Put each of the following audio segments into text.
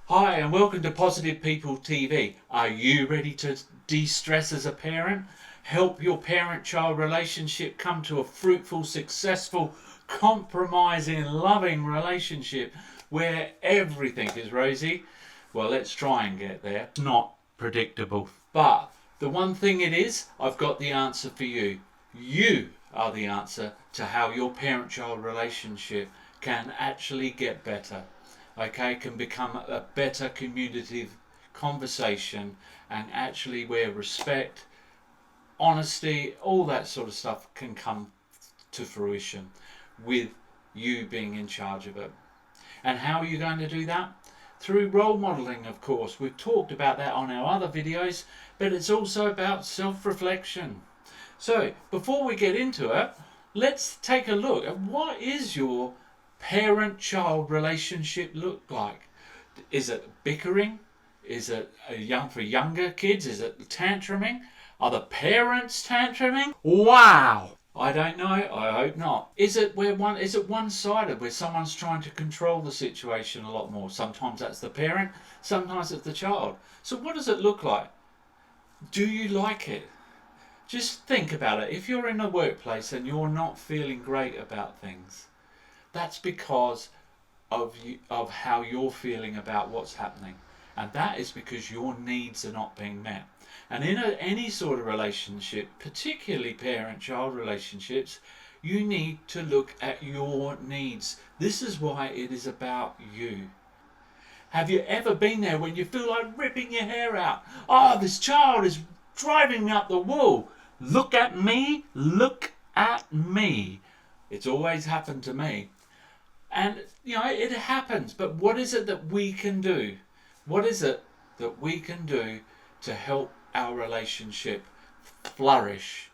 Hi and welcome to Positive People TV. Are you ready to de-stress as a parent? Help your parent-child relationship come to a fruitful, successful, compromising, loving relationship where everything is rosy? Well, let's try and get there. It's not predictable. But the one thing it is, I've got the answer for you. You are the answer to how your parent-child relationship can actually get better. Okay, can become a better communicative conversation, and actually where respect, honesty, all that sort of stuff can come to fruition with you being in charge of it. And how are you going to do that? Through role modelling, of course. We've talked about that on our other videos, but it's also about self-reflection. So before we get into it, let's take a look at what is your parent-child relationship look like. Is it bickering? Is it for younger kids? Is it tantruming? Are the parents tantruming? Wow! I don't know. I hope not. Is it one-sided, where someone's trying to control the situation a lot more? Sometimes that's the parent, sometimes it's the child. So what does it look like? Do you like it? Just think about it. If you're in a workplace and you're not feeling great about things, that's because of how you're feeling about what's happening, and that is because your needs are not being met. And in any sort of relationship, particularly parent-child relationships, you need to look at your needs. This is why it is about you. Have you ever been there when you feel like ripping your hair out? Oh, this child is driving me up the wall. Look at me, look at me. It's always happened to me. And, it happens. But what is it that we can do? What is it that we can do to help our relationship flourish?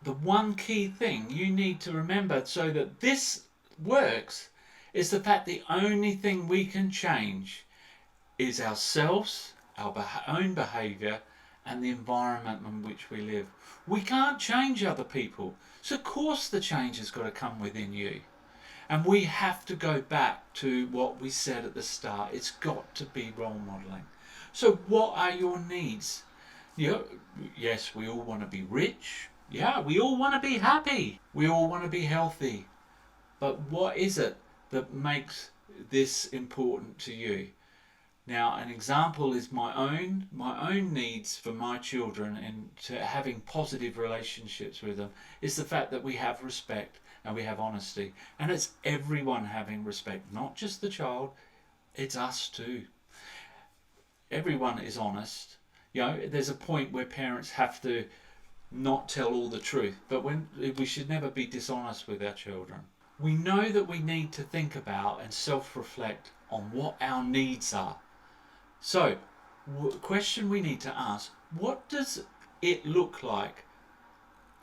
The one key thing you need to remember so that this works is the fact the only thing we can change is ourselves, our own behaviour, and the environment in which we live. We can't change other people. So of course the change has got to come within you. And we have to go back to what we said at the start. It's got to be role modelling. So what are your needs? Yes, we all want to be rich. Yeah, we all want to be happy. We all want to be healthy. But what is it that makes this important to you? Now, an example is my own needs for my children, and to having positive relationships with them, is the fact that we have respect and we have honesty. And it's everyone having respect, not just the child, it's us too. Everyone is honest. There's a point where parents have to not tell all the truth, but we should never be dishonest with our children. We know that we need to think about and self-reflect on what our needs are. So, question we need to ask, what does it look like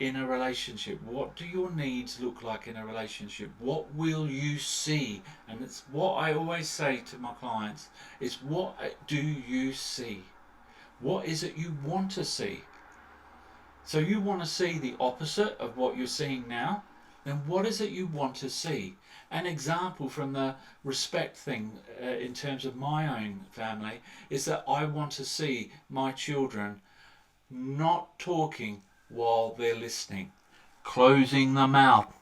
in a relationship? What do your needs look like in a relationship? What will you see? And it's what I always say to my clients, is what do you see? What is it you want to see? So you want to see the opposite of what you're seeing now? Then what is it you want to see? An example from the respect thing, in terms of my own family, is that I want to see my children not talking while they're listening, closing the mouth,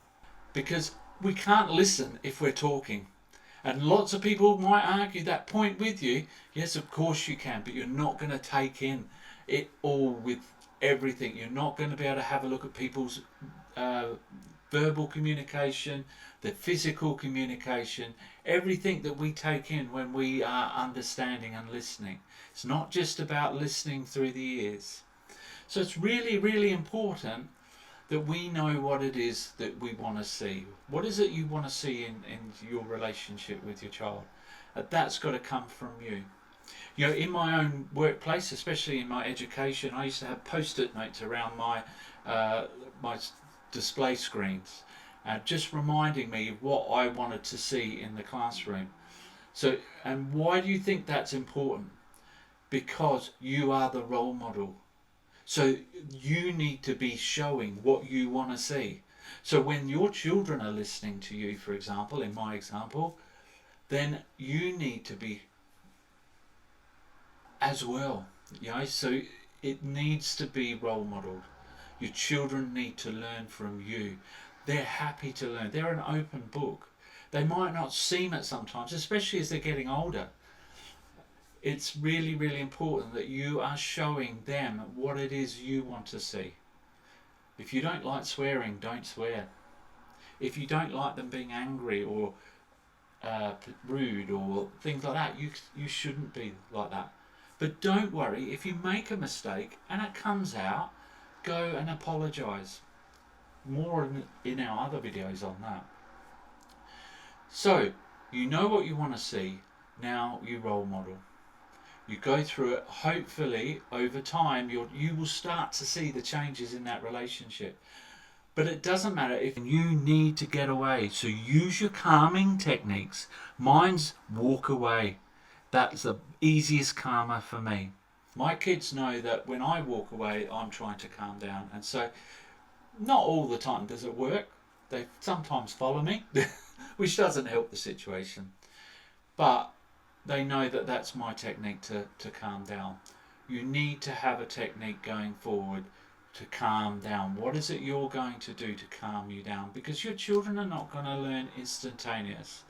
because we can't listen if we're talking. And lots of people might argue that point with you. Yes, of course you can, but you're not going to take in it all with everything. You're not going to be able to have a look at people's verbal communication, the physical communication, everything that we take in when we are understanding and listening. It's not just about listening through the ears. So it's really, really important that we know what it is that we want to see. What is it you want to see in your relationship with your child? That's got to come from you. In my own workplace, especially in my education, I used to have post-it notes around my display screens, just reminding me of what I wanted to see in the classroom. So, and why do you think that's important? Because you are the role model. So you need to be showing what you want to see. So when your children are listening to you, for example, in my example, then you need to be as well. So it needs to be role modelled. Your children need to learn from you. They're happy to learn. They're an open book. They might not seem it sometimes, especially as they're getting older. It's really, really important that you are showing them what it is you want to see. If you don't like swearing, don't swear. If you don't like them being angry or rude or things like that, you shouldn't be like that. But don't worry, if you make a mistake and it comes out, go and apologise. More in our other videos on that. So, you know what you want to see, now you role model. You go through it, hopefully over time you will start to see the changes in that relationship. But it doesn't matter if you need to get away, so use your calming techniques. Mine's walk away. That's the easiest calmer for me. My kids know that when I walk away, I'm trying to calm down. And so, not all the time does it work. They sometimes follow me, which doesn't help the situation. But they know that that's my technique to calm down. You need to have a technique going forward to calm down. What is it you're going to do to calm you down? Because your children are not going to learn instantaneous.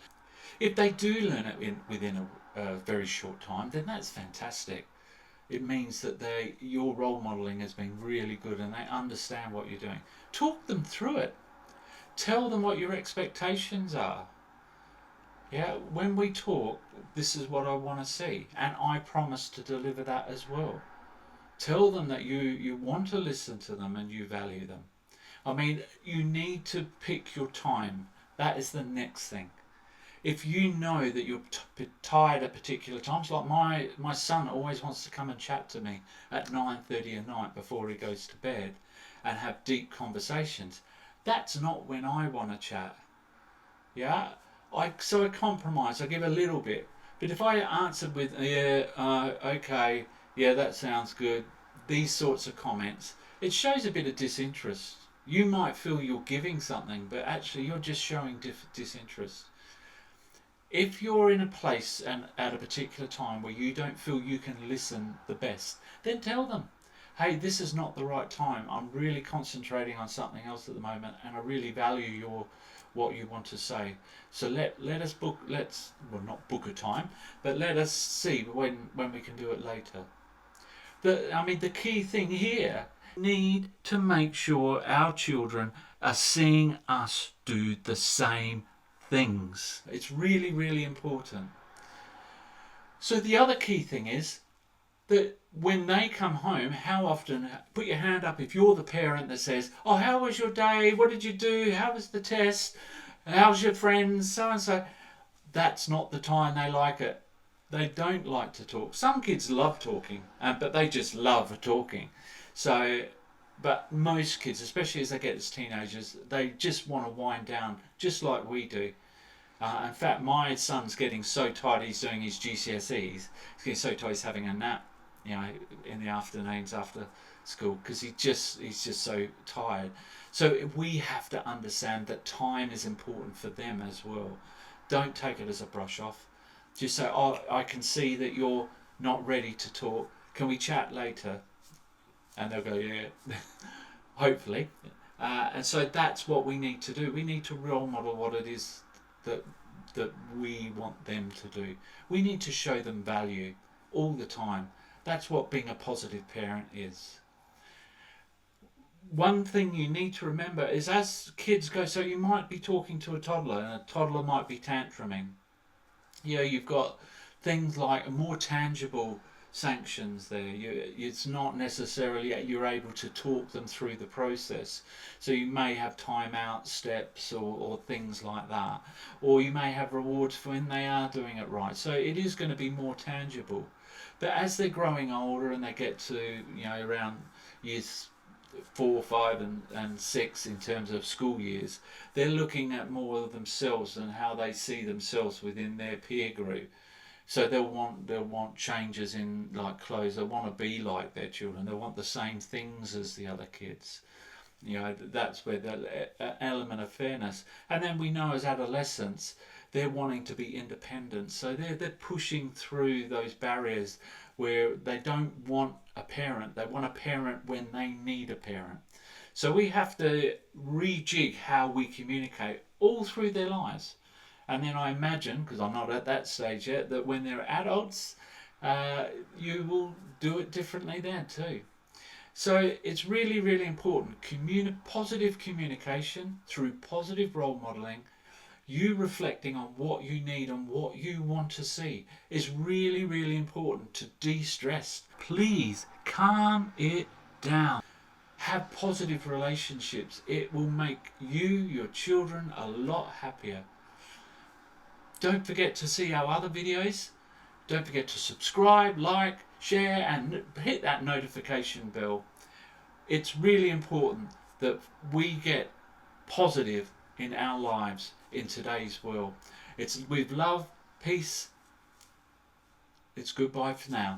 If they do learn it within a very short time, then that's fantastic. It means that your role modelling has been really good and they understand what you're doing. Talk them through it. Tell them what your expectations are. Yeah, when we talk, this is what I want to see, and I promise to deliver that as well. Tell them that you want to listen to them and you value them. I mean, you need to pick your time. That is the next thing. If you know that you're tired at particular times, like my son always wants to come and chat to me at 9:30 at night before he goes to bed and have deep conversations. That's not when I want to chat. Yeah, so I compromise. I give a little bit, but if I answered with okay, yeah, that sounds good, these sorts of comments, it shows a bit of disinterest. You might feel you're giving something, but actually you're just showing disinterest. If you're in a place and at a particular time where you don't feel you can listen the best, then tell them, hey, this is not the right time. I'm really concentrating on something else at the moment and I really value what you want to say. So let us not book a time, but let us see when we can do it later. The key thing here, need to make sure our children are seeing us do the same things. It's really, really important. So the other key thing is that when they come home, how often, put your hand up if you're the parent that says, oh, how was your day? What did you do? How was the test? How's your friends? So and so. That's not the time they like it. They don't like to talk. Some kids love talking, but they just love talking. So, but most kids, especially as they get as teenagers, they just want to wind down, just like we do. In fact, my son's getting so tired. He's doing his GCSEs. He's getting so tired. He's having a nap, in the afternoons after school because he's just so tired. So we have to understand that time is important for them as well. Don't take it as a brush off. Just say, oh, I can see that you're not ready to talk. Can we chat later? And they'll go, yeah, hopefully. And so that's what we need to do. We need to role model what it is that we want them to do. We need to show them value all the time. That's what being a positive parent is. One thing you need to remember is as kids go, so you might be talking to a toddler and a toddler might be tantruming. You've got things like more tangible sanctions there. It's not necessarily you're able to talk them through the process. So you may have timeout steps or things like that. Or you may have rewards for when they are doing it right. So it is going to be more tangible. But as they're growing older and they get to, around years 4, 5 and 6 in terms of school years, they're looking at more of themselves and how they see themselves within their peer group. So they'll want changes in like clothes. They want to be like their children. They want the same things as the other kids. That's where the element of fairness. And then we know as adolescents they're wanting to be independent. So they're pushing through those barriers where they don't want a parent. They want a parent when they need a parent. So we have to rejig how we communicate all through their lives. And then I imagine, because I'm not at that stage yet, that when they're adults, you will do it differently then too. So it's really, really important. Positive communication through positive role modeling, you reflecting on what you need and what you want to see is really, really important to de-stress. Please calm it down. Have positive relationships. It will make you, your children, a lot happier. Don't forget to see our other videos. Don't forget to subscribe, like, share, and hit that notification bell. It's really important that we get positive in our lives in today's world. It's with love, peace. It's goodbye for now.